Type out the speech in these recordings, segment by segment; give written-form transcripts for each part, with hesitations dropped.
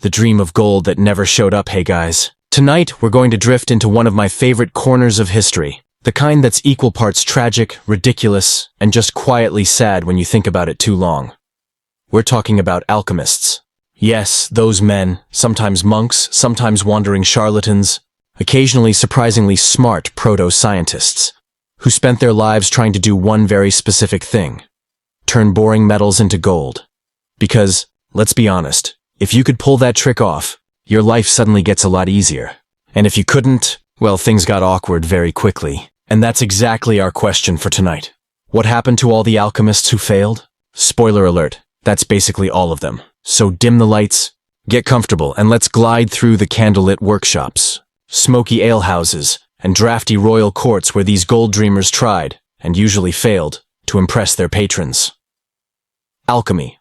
the dream of gold that never showed up. Hey guys, tonight we're going to drift into one of my favorite corners of history, the kind that's equal parts tragic, ridiculous, and just quietly sad when you think about it too long. We're talking about alchemists. Yes, those men, sometimes monks, sometimes wandering charlatans, occasionally surprisingly smart proto-scientists, who spent their lives trying to do one very specific thing: turn boring metals into gold. Because, let's be honest, if you could pull that trick off, your life suddenly gets a lot easier. And if you couldn't, well, things got awkward very quickly. And that's exactly our question for tonight. What happened to all the alchemists who failed? Spoiler alert, that's basically all of them. So dim the lights, get comfortable, and let's glide through the candlelit workshops, smoky alehouses, and drafty royal courts where these gold dreamers tried, and usually failed, to impress their patrons. Alchemy.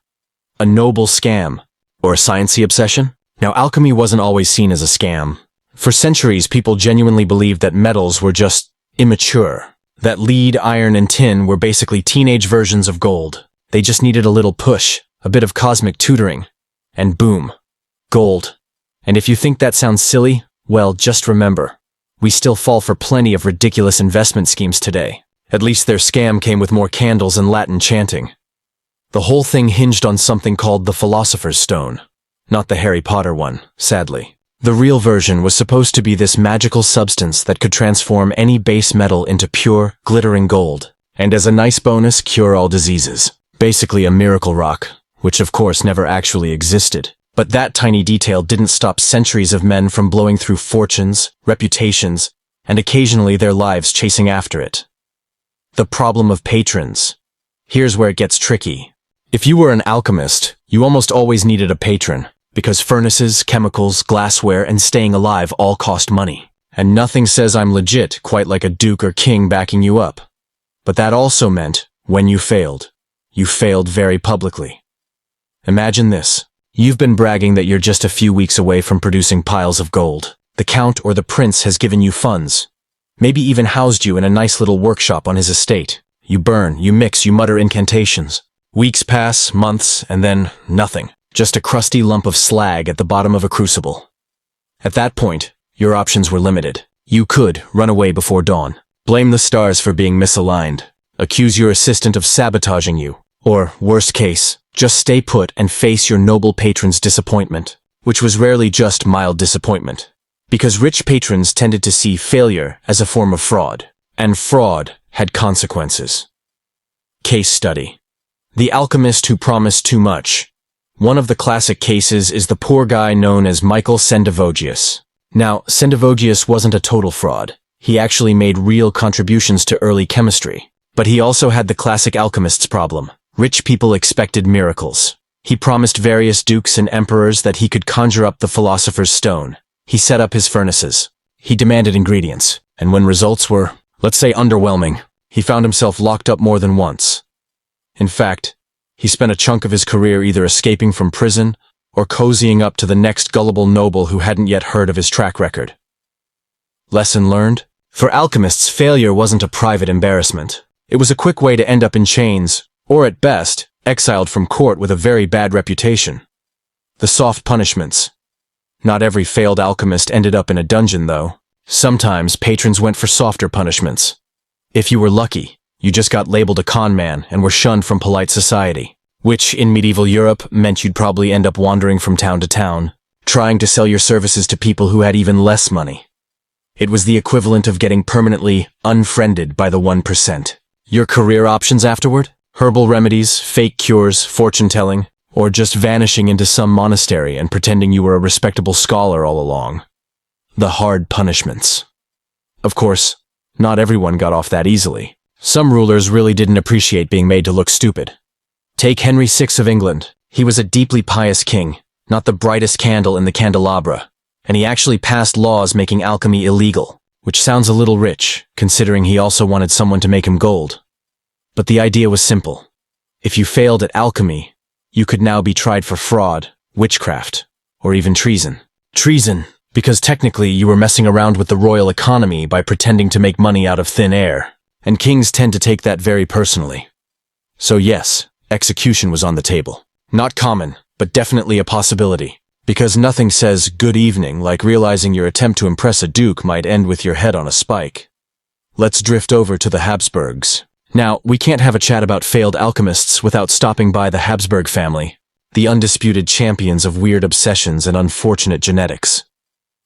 A noble scam. Or a sciencey obsession? Now, alchemy wasn't always seen as a scam. For centuries, people genuinely believed that metals were just immature, that lead, iron, and tin were basically teenage versions of gold. They just needed a little push, a bit of cosmic tutoring, and boom, gold. And if you think that sounds silly, well, just remember, we still fall for plenty of ridiculous investment schemes today. At least their scam came with more candles and Latin chanting. The whole thing hinged on something called the Philosopher's Stone. Not the Harry Potter one, sadly. The real version was supposed to be this magical substance that could transform any base metal into pure, glittering gold, and as a nice bonus, cure all diseases. Basically a miracle rock, which of course never actually existed. But that tiny detail didn't stop centuries of men from blowing through fortunes, reputations, and occasionally their lives chasing after it. The problem of patrons. Here's where it gets tricky. If you were an alchemist, you almost always needed a patron, because furnaces, chemicals, glassware, and staying alive all cost money. And nothing says I'm legit quite like a duke or king backing you up. But that also meant, when you failed very publicly. Imagine this. You've been bragging that you're just a few weeks away from producing piles of gold. The count or the prince has given you funds, maybe even housed you in a nice little workshop on his estate. You burn, you mix, you mutter incantations. Weeks pass, months, and then nothing. Just a crusty lump of slag at the bottom of a crucible. At that point, your options were limited. You could run away before dawn, blame the stars for being misaligned, accuse your assistant of sabotaging you, or, worst case, just stay put and face your noble patron's disappointment, which was rarely just mild disappointment. Because rich patrons tended to see failure as a form of fraud, and fraud had consequences. Case study. The alchemist who promised too much. One of the classic cases is the poor guy known as Michael Sendivogius. Now, Sendivogius wasn't a total fraud. He actually made real contributions to early chemistry. But he also had the classic alchemist's problem. Rich people expected miracles. He promised various dukes and emperors that he could conjure up the Philosopher's Stone. He set up his furnaces. He demanded ingredients. And when results were, let's say, underwhelming, he found himself locked up more than once. In fact, he spent a chunk of his career either escaping from prison or cozying up to the next gullible noble who hadn't yet heard of his track record. Lesson learned? For alchemists, failure wasn't a private embarrassment. It was a quick way to end up in chains, or at best, exiled from court with a very bad reputation. The soft punishments. Not every failed alchemist ended up in a dungeon, though. Sometimes patrons went for softer punishments. If you were lucky, you just got labeled a con man and were shunned from polite society, which in medieval Europe meant you'd probably end up wandering from town to town, trying to sell your services to people who had even less money. It was the equivalent of getting permanently unfriended by the 1%. Your career options afterward? Herbal remedies, fake cures, fortune-telling, or just vanishing into some monastery and pretending you were a respectable scholar all along. The hard punishments. Of course, not everyone got off that easily. Some rulers really didn't appreciate being made to look stupid. Take Henry VI of England. He was a deeply pious king, not the brightest candle in the candelabra, and he actually passed laws making alchemy illegal, which sounds a little rich, considering he also wanted someone to make him gold. But the idea was simple. If you failed at alchemy, you could now be tried for fraud, witchcraft, or even treason. Treason, because technically you were messing around with the royal economy by pretending to make money out of thin air, and kings tend to take that very personally. So yes, execution was on the table. Not common, but definitely a possibility. Because nothing says good evening like realizing your attempt to impress a duke might end with your head on a spike. Let's drift over to the Habsburgs. Now, we can't have a chat about failed alchemists without stopping by the Habsburg family, the undisputed champions of weird obsessions and unfortunate genetics.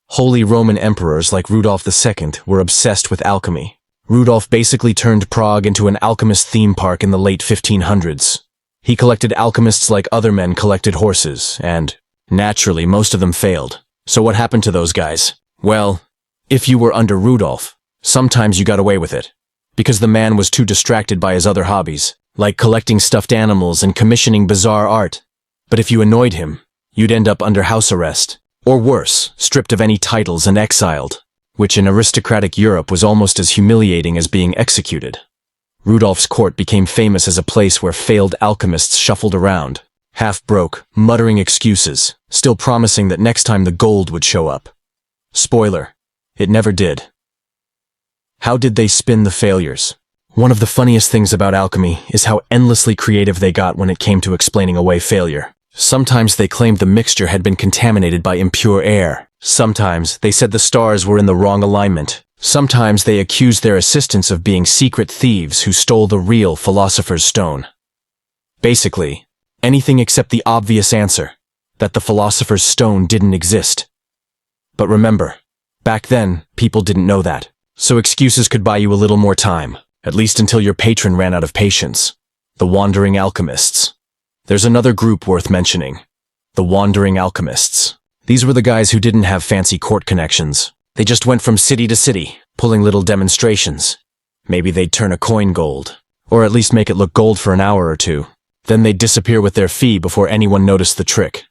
Holy Roman emperors like Rudolf II were obsessed with alchemy. Rudolf basically turned Prague into an alchemist theme park in the late 1500s. He collected alchemists like other men collected horses, and, naturally, most of them failed. So what happened to those guys? Well, if you were under Rudolf, sometimes you got away with it, because the man was too distracted by his other hobbies, like collecting stuffed animals and commissioning bizarre art. But if you annoyed him, you'd end up under house arrest, or worse, stripped of any titles and exiled, which in aristocratic Europe was almost as humiliating as being executed. Rudolf's court became famous as a place where failed alchemists shuffled around, half broke, muttering excuses, still promising that next time the gold would show up. Spoiler, it never did. How did they spin the failures? One of the funniest things about alchemy is how endlessly creative they got when it came to explaining away failure. Sometimes they claimed the mixture had been contaminated by impure air. Sometimes they said the stars were in the wrong alignment. Sometimes they accused their assistants of being secret thieves who stole the real philosopher's stone. Basically, anything except the obvious answer, that the philosopher's stone didn't exist. But remember, back then, people didn't know that. So excuses could buy you a little more time, at least until your patron ran out of patience. The Wandering Alchemists. There's another group worth mentioning. The Wandering Alchemists. These were the guys who didn't have fancy court connections. They just went from city to city, pulling little demonstrations. Maybe they'd turn a coin gold, or at least make it look gold for an hour or two. Then they'd disappear with their fee before anyone noticed the trick.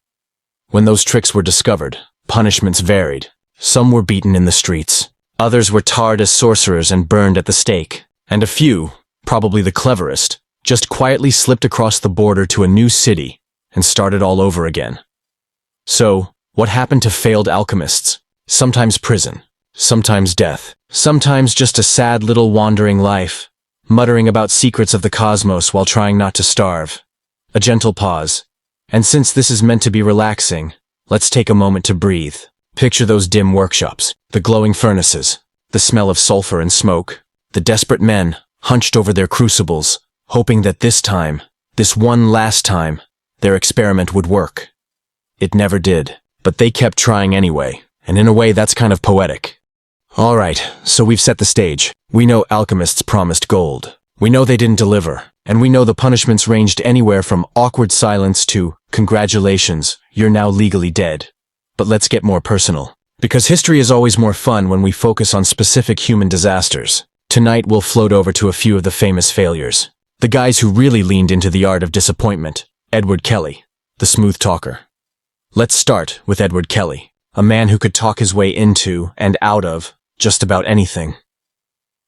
When those tricks were discovered, punishments varied. Some were beaten in the streets. Others were tarred as sorcerers and burned at the stake. And a few, probably the cleverest, just quietly slipped across the border to a new city and started all over again. So, what happened to failed alchemists? Sometimes prison, sometimes death, sometimes just a sad little wandering life, muttering about secrets of the cosmos while trying not to starve. A gentle pause. And since this is meant to be relaxing, let's take a moment to breathe. Picture those dim workshops, the glowing furnaces, the smell of sulfur and smoke, the desperate men, hunched over their crucibles, hoping that this time, this one last time, their experiment would work. It never did, but they kept trying anyway, and in a way that's kind of poetic. Alright, so we've set the stage. We know alchemists promised gold. We know they didn't deliver, and we know the punishments ranged anywhere from awkward silence to, congratulations, you're now legally dead. But let's get more personal. Because history is always more fun when we focus on specific human disasters. Tonight we'll float over to a few of the famous failures. The guys who really leaned into the art of disappointment. Edward Kelly, the smooth talker. Let's start with Edward Kelly, a man who could talk his way into and out of just about anything.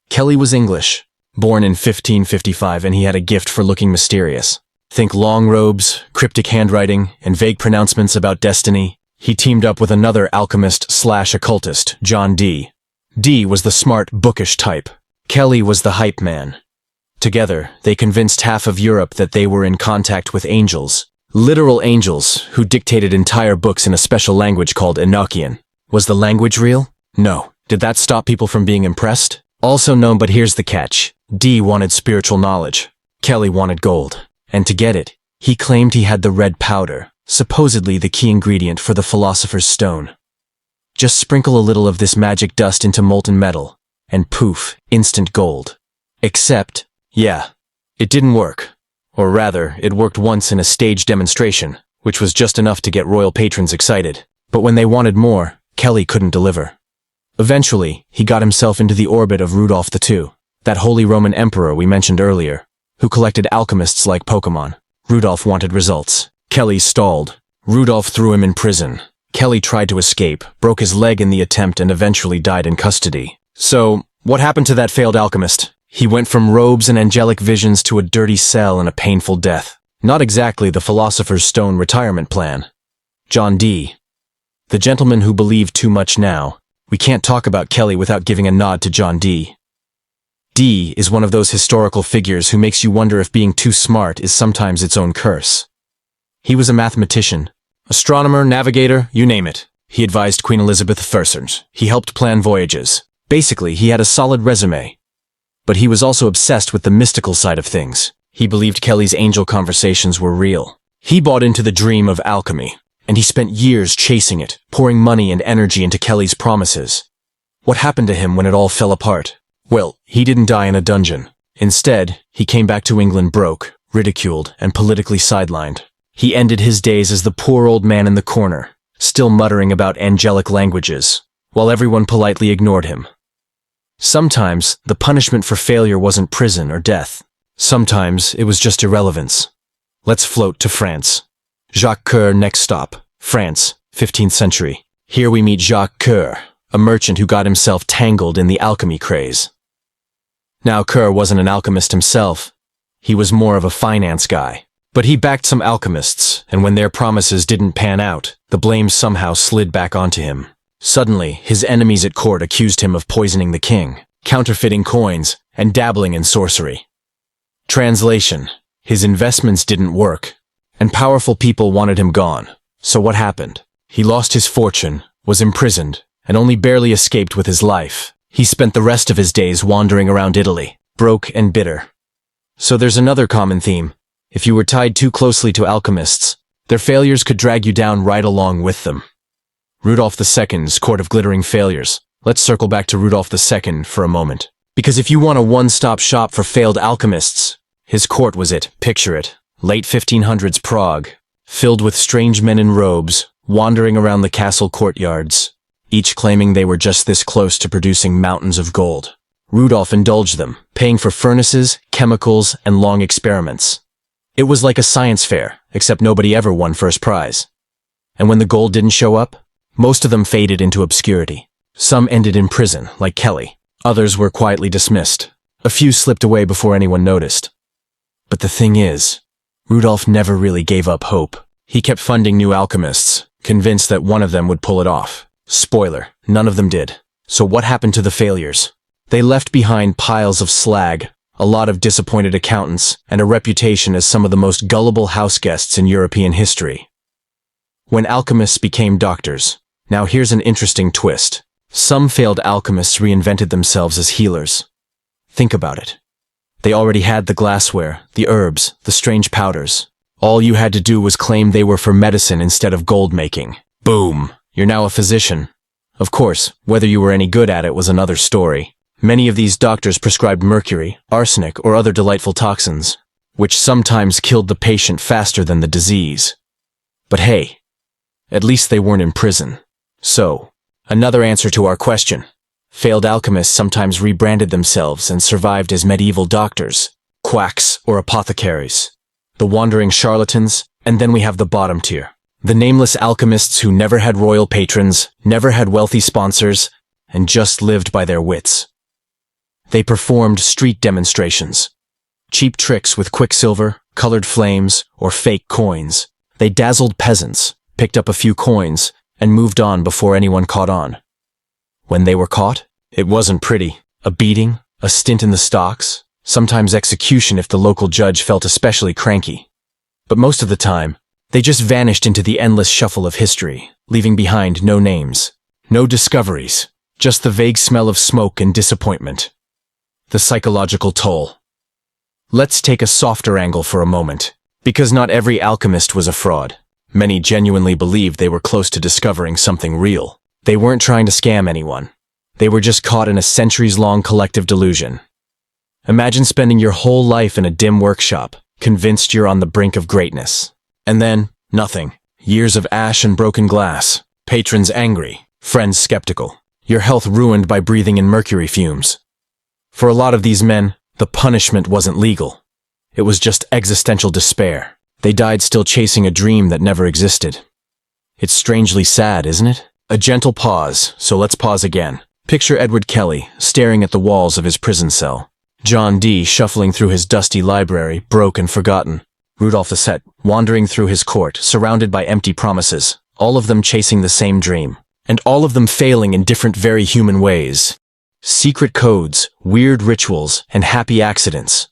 Kelly was English, born in 1555, and he had a gift for looking mysterious. Think long robes, cryptic handwriting, and vague pronouncements about destiny. He teamed up with another alchemist/occultist, John Dee. Dee was the smart, bookish type. Kelly was the hype man. Together, they convinced half of Europe that they were in contact with angels. Literal angels, who dictated entire books in a special language called Enochian. Was the language real? No. Did that stop people from being impressed? Also no, but here's the catch. Dee wanted spiritual knowledge. Kelly wanted gold. And to get it, he claimed he had the red powder, supposedly the key ingredient for the philosopher's stone. Just sprinkle a little of this magic dust into molten metal, and poof, instant gold. Except, yeah, it didn't work. Or rather, it worked once in a staged demonstration, which was just enough to get royal patrons excited. But when they wanted more, Kelly couldn't deliver. Eventually, he got himself into the orbit of Rudolf II, that Holy Roman Emperor we mentioned earlier, who collected alchemists like Pokemon. Rudolf wanted results. Kelly stalled. Rudolf threw him in prison. Kelly tried to escape, broke his leg in the attempt, and eventually died in custody. So, what happened to that failed alchemist? He went from robes and angelic visions to a dirty cell and a painful death. Not exactly the Philosopher's Stone retirement plan. John Dee. The gentleman who believed too much now. We can't talk about Kelly without giving a nod to John Dee. Dee is one of those historical figures who makes you wonder if being too smart is sometimes its own curse. He was a mathematician, Astronomer, navigator, you name it. He advised Queen Elizabeth I. He helped plan voyages. Basically, he had a solid resume. But he was also obsessed with the mystical side of things. He believed Kelly's angel conversations were real. He bought into the dream of alchemy, and he spent years chasing it, pouring money and energy into Kelly's promises. What happened to him when it all fell apart? Well, he didn't die in a dungeon. Instead, he came back to England broke, ridiculed, and politically sidelined. He ended his days as the poor old man in the corner, still muttering about angelic languages, while everyone politely ignored him. Sometimes, the punishment for failure wasn't prison or death. Sometimes, it was just irrelevance. Let's float to France. Jacques Coeur, next stop. France, 15th century. Here we meet Jacques Coeur, a merchant who got himself tangled in the alchemy craze. Now, Coeur wasn't an alchemist himself. He was more of a finance guy. But he backed some alchemists, and when their promises didn't pan out, the blame somehow slid back onto him. Suddenly, his enemies at court accused him of poisoning the king, counterfeiting coins, and dabbling in sorcery. Translation: his investments didn't work, and powerful people wanted him gone. So what happened? He lost his fortune, was imprisoned, and only barely escaped with his life. He spent the rest of his days wandering around Italy, broke and bitter. So there's another common theme. If you were tied too closely to alchemists, their failures could drag you down right along with them. Rudolph II's Court of Glittering Failures. Let's circle back to Rudolph II for a moment. Because if you want a one-stop shop for failed alchemists, his court was it. Picture it. Late 1500s Prague, filled with strange men in robes, wandering around the castle courtyards, each claiming they were just this close to producing mountains of gold. Rudolph indulged them, paying for furnaces, chemicals, and long experiments. It was like a science fair, except nobody ever won first prize. And when the gold didn't show up, most of them faded into obscurity. Some ended in prison, like Kelly. Others were quietly dismissed. A few slipped away before anyone noticed. But the thing is, Rudolph never really gave up hope. He kept funding new alchemists, convinced that one of them would pull it off. Spoiler, none of them did. So what happened to the failures? They left behind piles of slag, a lot of disappointed accountants, and a reputation as some of the most gullible houseguests in European history. When alchemists became doctors. Now here's an interesting twist. Some failed alchemists reinvented themselves as healers. Think about it. They already had the glassware, the herbs, the strange powders. All you had to do was claim they were for medicine instead of gold making. Boom! You're now a physician. Of course, whether you were any good at it was another story. Many of these doctors prescribed mercury, arsenic, or other delightful toxins, which sometimes killed the patient faster than the disease. But hey, at least they weren't in prison. So, another answer to our question. Failed alchemists sometimes rebranded themselves and survived as medieval doctors, quacks, or apothecaries. The wandering charlatans, and then we have the bottom tier. The nameless alchemists who never had royal patrons, never had wealthy sponsors, and just lived by their wits. They performed street demonstrations. Cheap tricks with quicksilver, colored flames, or fake coins. They dazzled peasants, picked up a few coins, and moved on before anyone caught on. When they were caught, it wasn't pretty. A beating, a stint in the stocks, sometimes execution if the local judge felt especially cranky. But most of the time, they just vanished into the endless shuffle of history, leaving behind no names, no discoveries, just the vague smell of smoke and disappointment. The psychological toll. Let's take a softer angle for a moment, because not every alchemist was a fraud. Many genuinely believed they were close to discovering something real. They weren't trying to scam anyone. They were just caught in a centuries-long collective delusion. Imagine spending your whole life in a dim workshop, convinced you're on the brink of greatness. And then, nothing. Years of ash and broken glass. Patrons angry. Friends skeptical. Your health ruined by breathing in mercury fumes. For a lot of these men, the punishment wasn't legal. It was just existential despair. They died still chasing a dream that never existed. It's strangely sad, isn't it? A gentle pause, so let's pause again. Picture Edward Kelly, staring at the walls of his prison cell. John Dee shuffling through his dusty library, broke and forgotten. Rudolph II, wandering through his court, surrounded by empty promises, all of them chasing the same dream. And all of them failing in different very human ways. Secret codes, weird rituals, and happy accidents.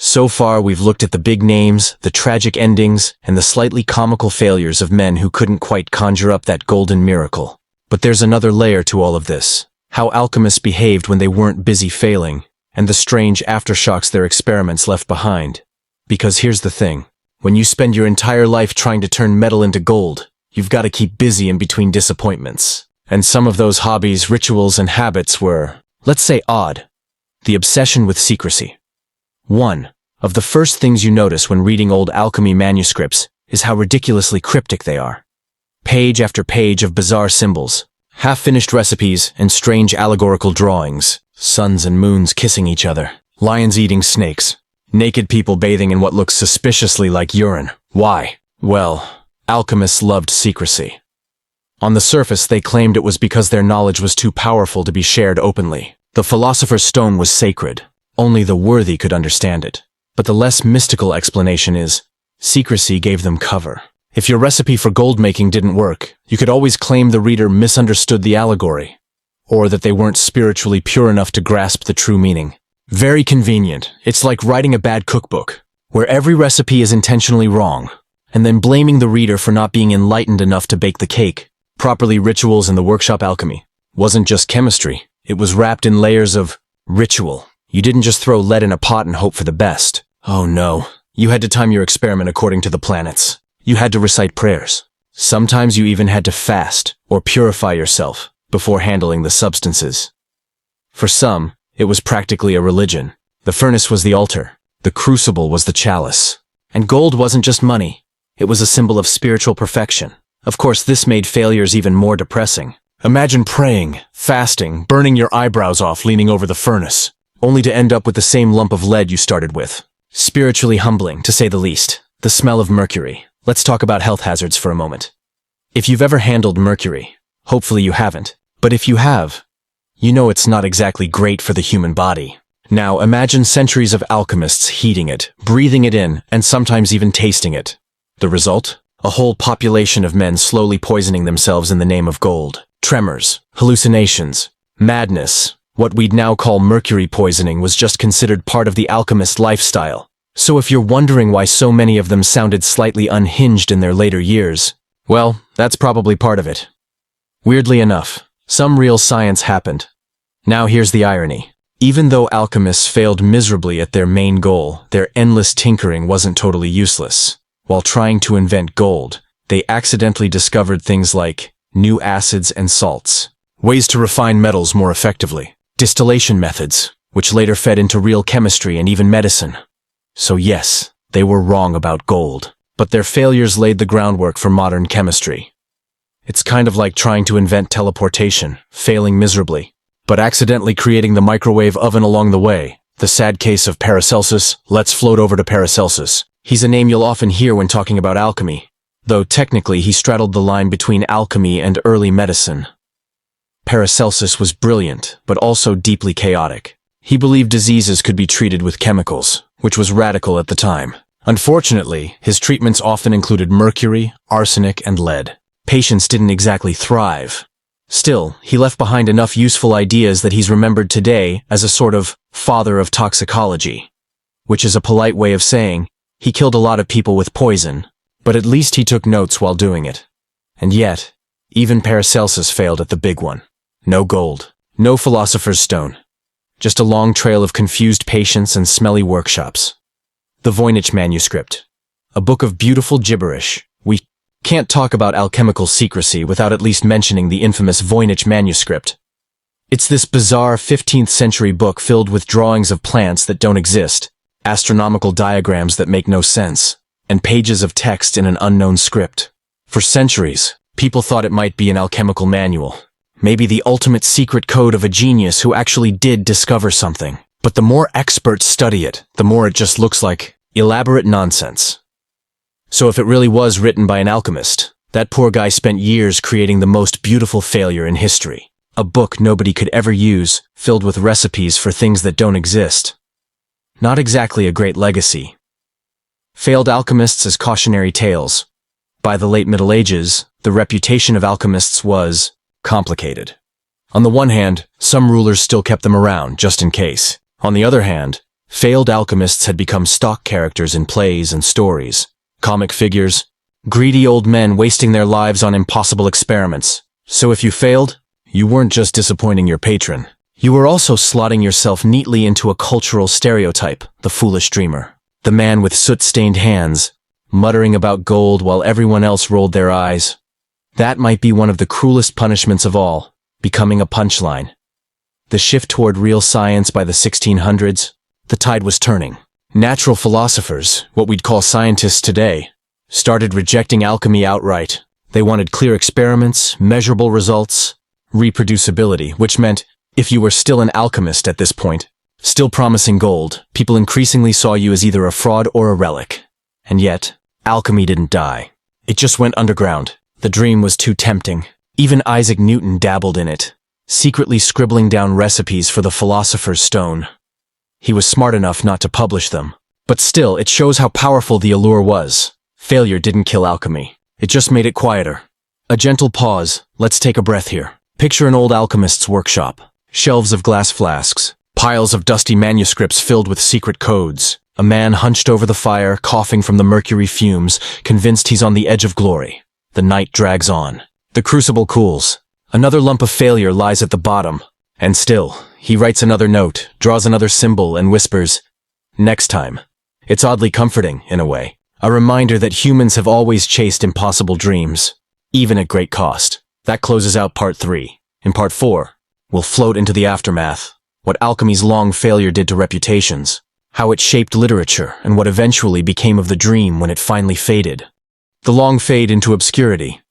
So far, we've looked at the big names, the tragic endings, and the slightly comical failures of men who couldn't quite conjure up that golden miracle. But there's another layer to all of this. How alchemists behaved when they weren't busy failing, and the strange aftershocks their experiments left behind. Because here's the thing. When you spend your entire life trying to turn metal into gold, you've got to keep busy in between disappointments. And some of those hobbies, rituals, and habits were, let's say, odd. The obsession with secrecy. One of the first things you notice when reading old alchemy manuscripts is how ridiculously cryptic they are. Page after page of bizarre symbols, half-finished recipes, and strange allegorical drawings. Suns and moons kissing each other, lions eating snakes, naked people bathing in what looks suspiciously like urine. Why? Well, alchemists loved secrecy. On the surface, they claimed it was because their knowledge was too powerful to be shared openly. The philosopher's stone was sacred. Only the worthy could understand it. But the less mystical explanation is, secrecy gave them cover. If your recipe for gold making didn't work, you could always claim the reader misunderstood the allegory, or that they weren't spiritually pure enough to grasp the true meaning. Very convenient. It's like writing a bad cookbook, where every recipe is intentionally wrong, and then blaming the reader for not being enlightened enough to bake the cake. Properly, rituals in the workshop alchemy wasn't just chemistry. It was wrapped in layers of ritual. You didn't just throw lead in a pot and hope for the best. Oh no. You had to time your experiment according to the planets. You had to recite prayers. Sometimes you even had to fast or purify yourself before handling the substances. For some, it was practically a religion. The furnace was the altar. The crucible was the chalice. And gold wasn't just money. It was a symbol of spiritual perfection. Of course, this made failures even more depressing. Imagine praying, fasting, burning your eyebrows off leaning over the furnace, only to end up with the same lump of lead you started with. Spiritually humbling, to say the least. The smell of mercury. Let's talk about health hazards for a moment. If you've ever handled mercury, hopefully you haven't, but if you have, you know it's not exactly great for the human body. Now imagine centuries of alchemists heating it, breathing it in, and sometimes even tasting it. The result? A whole population of men slowly poisoning themselves in the name of gold. Tremors, hallucinations, madness. What we'd now call mercury poisoning was just considered part of the alchemist lifestyle. So if you're wondering why so many of them sounded slightly unhinged in their later years, well, that's probably part of it. Weirdly enough, some real science happened. Now here's the irony. Even though alchemists failed miserably at their main goal, their endless tinkering wasn't totally useless. While trying to invent gold, they accidentally discovered things like new acids and salts, ways to refine metals more effectively, distillation methods, which later fed into real chemistry and even medicine. So yes, they were wrong about gold, but their failures laid the groundwork for modern chemistry. It's kind of like trying to invent teleportation, failing miserably, but accidentally creating the microwave oven along the way. The sad case of Paracelsus. Let's float over to Paracelsus. He's a name you'll often hear when talking about alchemy, though technically he straddled the line between alchemy and early medicine. Paracelsus was brilliant, but also deeply chaotic. He believed diseases could be treated with chemicals, which was radical at the time. Unfortunately, his treatments often included mercury, arsenic, and lead. Patients didn't exactly thrive. Still, he left behind enough useful ideas that he's remembered today as a sort of father of toxicology, which is a polite way of saying he killed a lot of people with poison, but at least he took notes while doing it. And yet, even Paracelsus failed at the big one. No gold, no philosopher's stone, just a long trail of confused patients and smelly workshops. The Voynich manuscript, a book of beautiful gibberish. We can't talk about alchemical secrecy without at least mentioning the infamous Voynich manuscript. It's this bizarre 15th century book filled with drawings of plants that don't exist, astronomical diagrams that make no sense, and pages of text in an unknown script. For centuries, people thought it might be an alchemical manual, maybe the ultimate secret code of a genius who actually did discover something. But the more experts study it, the more it just looks like elaborate nonsense. So if it really was written by an alchemist, that poor guy spent years creating the most beautiful failure in history. A book nobody could ever use, filled with recipes for things that don't exist. Not exactly a great legacy. Failed alchemists as cautionary tales. By the late Middle Ages, the reputation of alchemists was complicated. On the one hand, some rulers still kept them around, just in case. On the other hand, Failed alchemists had become stock characters in plays and stories. Comic figures, greedy old men wasting their lives on impossible experiments. So if you failed, you weren't just disappointing your patron. You were also slotting yourself neatly into a cultural stereotype, the foolish dreamer. The man with soot-stained hands, muttering about gold while everyone else rolled their eyes. That might be one of the cruelest punishments of all, becoming a punchline. The shift toward real science by the 1600s, the tide was turning. Natural philosophers, what we'd call scientists today, started rejecting alchemy outright. They wanted clear experiments, measurable results, reproducibility, which meant if you were still an alchemist at this point, still promising gold, people increasingly saw you as either a fraud or a relic. And yet, alchemy didn't die. It just went underground. The dream was too tempting. Even Isaac Newton dabbled in it, secretly scribbling down recipes for the philosopher's stone. He was smart enough not to publish them. But still, it shows how powerful the allure was. Failure didn't kill alchemy. It just made it quieter. A gentle pause. Let's take a breath here. Picture an old alchemist's workshop. Shelves of glass flasks. Piles of dusty manuscripts filled with secret codes. A man hunched over the fire, coughing from the mercury fumes, convinced he's on the edge of glory. The night drags on. The crucible cools. Another lump of failure lies at the bottom. And still, he writes another note, draws another symbol, and whispers, "Next time." It's oddly comforting, in a way. A reminder that humans have always chased impossible dreams, even at great cost. That closes out part 3. In part 4, we'll float into the aftermath. What alchemy's long failure did to reputations, how it shaped literature, and what eventually became of the dream when it finally faded. The long fade into obscurity.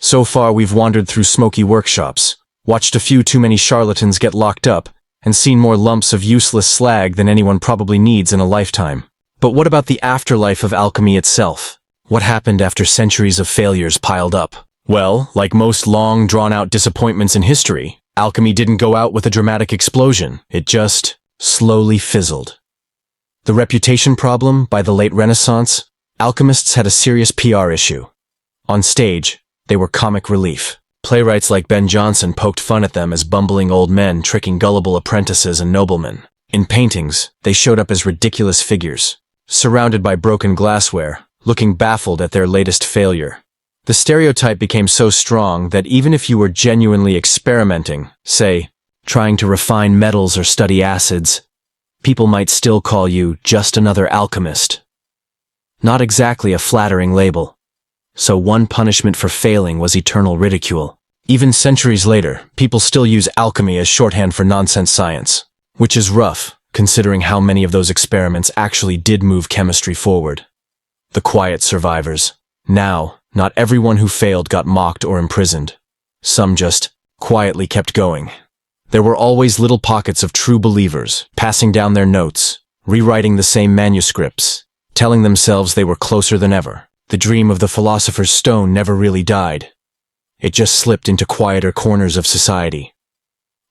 So far we've wandered through smoky workshops, watched a few too many charlatans get locked up, and seen more lumps of useless slag than anyone probably needs in a lifetime. But what about the afterlife of alchemy itself? What happened after centuries of failures piled up? Well, like most long, drawn-out disappointments in history, alchemy didn't go out with a dramatic explosion. It just slowly fizzled. The reputation problem by the late Renaissance, alchemists had a serious PR issue. On stage, they were comic relief. Playwrights like Ben Jonson poked fun at them as bumbling old men tricking gullible apprentices and noblemen. In paintings, they showed up as ridiculous figures, surrounded by broken glassware, looking baffled at their latest failure. The stereotype became so strong that even if you were genuinely experimenting, say, trying to refine metals or study acids, people might still call you just another alchemist. Not exactly a flattering label. So one punishment for failing was eternal ridicule. Even centuries later, people still use alchemy as shorthand for nonsense science, which is rough, considering how many of those experiments actually did move chemistry forward. The quiet survivors. Now, not everyone who failed got mocked or imprisoned. Some just quietly kept going. There were always little pockets of true believers, passing down their notes, rewriting the same manuscripts, telling themselves they were closer than ever. The dream of the philosopher's stone never really died. It just slipped into quieter corners of society.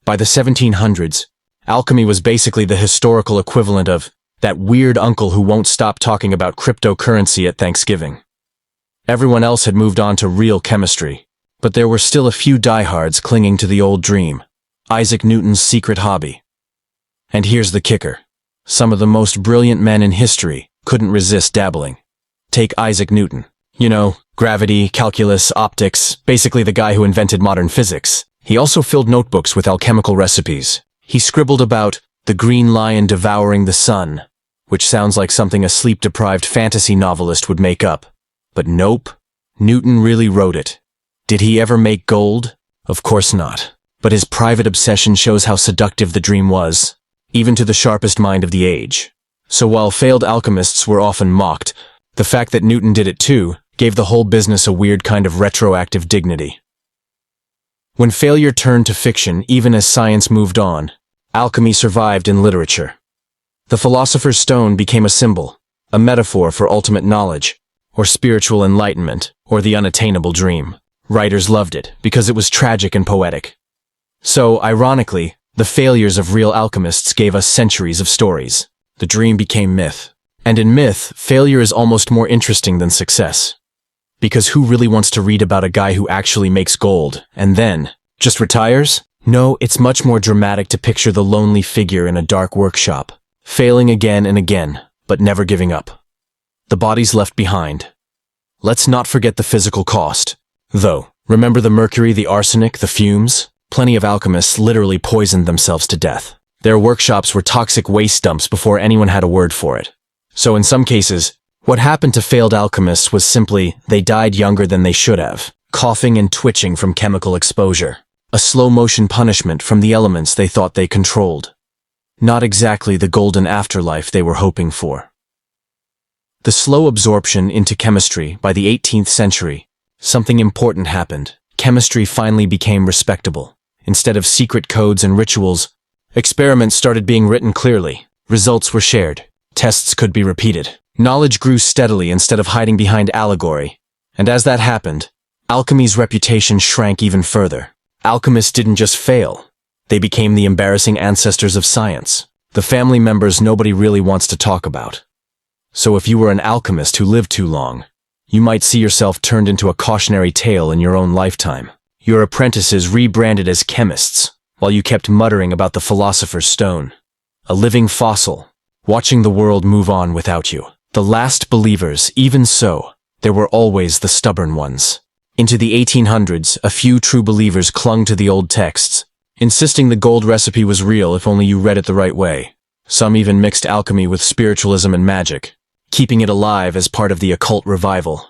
By the 1700s, alchemy was basically the historical equivalent of that weird uncle who won't stop talking about cryptocurrency at Thanksgiving. Everyone else had moved on to real chemistry, but there were still a few diehards clinging to the old dream, Isaac Newton's secret hobby. And here's the kicker. Some of the most brilliant men in history couldn't resist dabbling. Take Isaac Newton. You know, gravity, calculus, optics, basically the guy who invented modern physics. He also filled notebooks with alchemical recipes. He scribbled about the green lion devouring the sun, which sounds like something a sleep-deprived fantasy novelist would make up. But nope, Newton really wrote it. Did he ever make gold? Of course not. But his private obsession shows how seductive the dream was, even to the sharpest mind of the age. So while failed alchemists were often mocked, the fact that Newton did it too gave the whole business a weird kind of retroactive dignity. When failure turned to fiction, even as science moved on, alchemy survived in literature. The philosopher's stone became a symbol, a metaphor for ultimate knowledge, or spiritual enlightenment, or the unattainable dream. Writers loved it because it was tragic and poetic. So, ironically, the failures of real alchemists gave us centuries of stories. The dream became myth. And in myth, failure is almost more interesting than success. Because who really wants to read about a guy who actually makes gold, and then just retires? No, it's much more dramatic to picture the lonely figure in a dark workshop, failing again and again, but never giving up. The bodies left behind. Let's not forget the physical cost. Though, remember the mercury, the arsenic, the fumes? Plenty of alchemists literally poisoned themselves to death. Their workshops were toxic waste dumps before anyone had a word for it. So in some cases, what happened to failed alchemists was simply they died younger than they should have, coughing and twitching from chemical exposure. A slow-motion punishment from the elements they thought they controlled. Not exactly the golden afterlife they were hoping for. The slow absorption into chemistry by the 18th century, something important happened. Chemistry finally became respectable. Instead of secret codes and rituals, experiments started being written clearly. Results were shared. Tests could be repeated. Knowledge grew steadily instead of hiding behind allegory. And as that happened, alchemy's reputation shrank even further. Alchemists didn't just fail. They became the embarrassing ancestors of science. The family members nobody really wants to talk about. So if you were an alchemist who lived too long, you might see yourself turned into a cautionary tale in your own lifetime. Your apprentices rebranded as chemists, while you kept muttering about the philosopher's stone. A living fossil, watching the world move on without you. The last believers, even so, there were always the stubborn ones. Into the 1800s, a few true believers clung to the old texts, insisting the gold recipe was real if only you read it the right way. Some even mixed alchemy with spiritualism and magic, keeping it alive as part of the occult revival.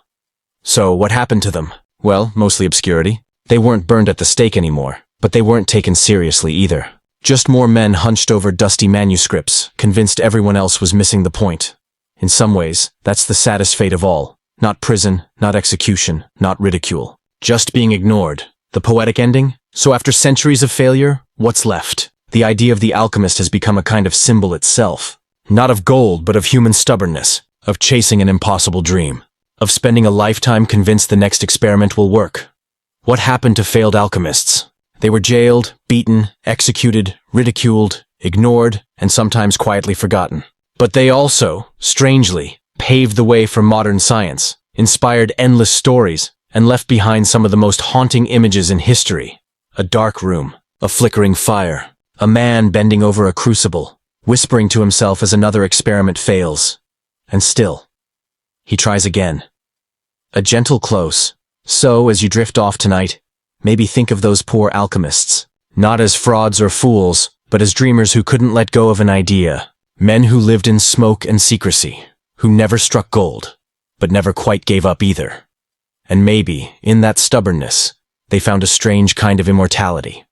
So, what happened to them? Well, mostly obscurity. They weren't burned at the stake anymore, but they weren't taken seriously either. Just more men hunched over dusty manuscripts, convinced everyone else was missing the point. In some ways, that's the saddest fate of all. Not prison, not execution, not ridicule. Just being ignored. The poetic ending? So after centuries of failure, what's left? The idea of the alchemist has become a kind of symbol itself. Not of gold, but of human stubbornness. Of chasing an impossible dream. Of spending a lifetime convinced the next experiment will work. What happened to failed alchemists? They were jailed, beaten, executed, ridiculed, ignored, and sometimes quietly forgotten. But they also, strangely, paved the way for modern science, inspired endless stories, and left behind some of the most haunting images in history. A dark room, a flickering fire, a man bending over a crucible, whispering to himself as another experiment fails. And still, he tries again. A gentle close. So, as you drift off tonight, maybe think of those poor alchemists, not as frauds or fools, but as dreamers who couldn't let go of an idea. Men who lived in smoke and secrecy, who never struck gold, but never quite gave up either. And maybe, in that stubbornness, they found a strange kind of immortality.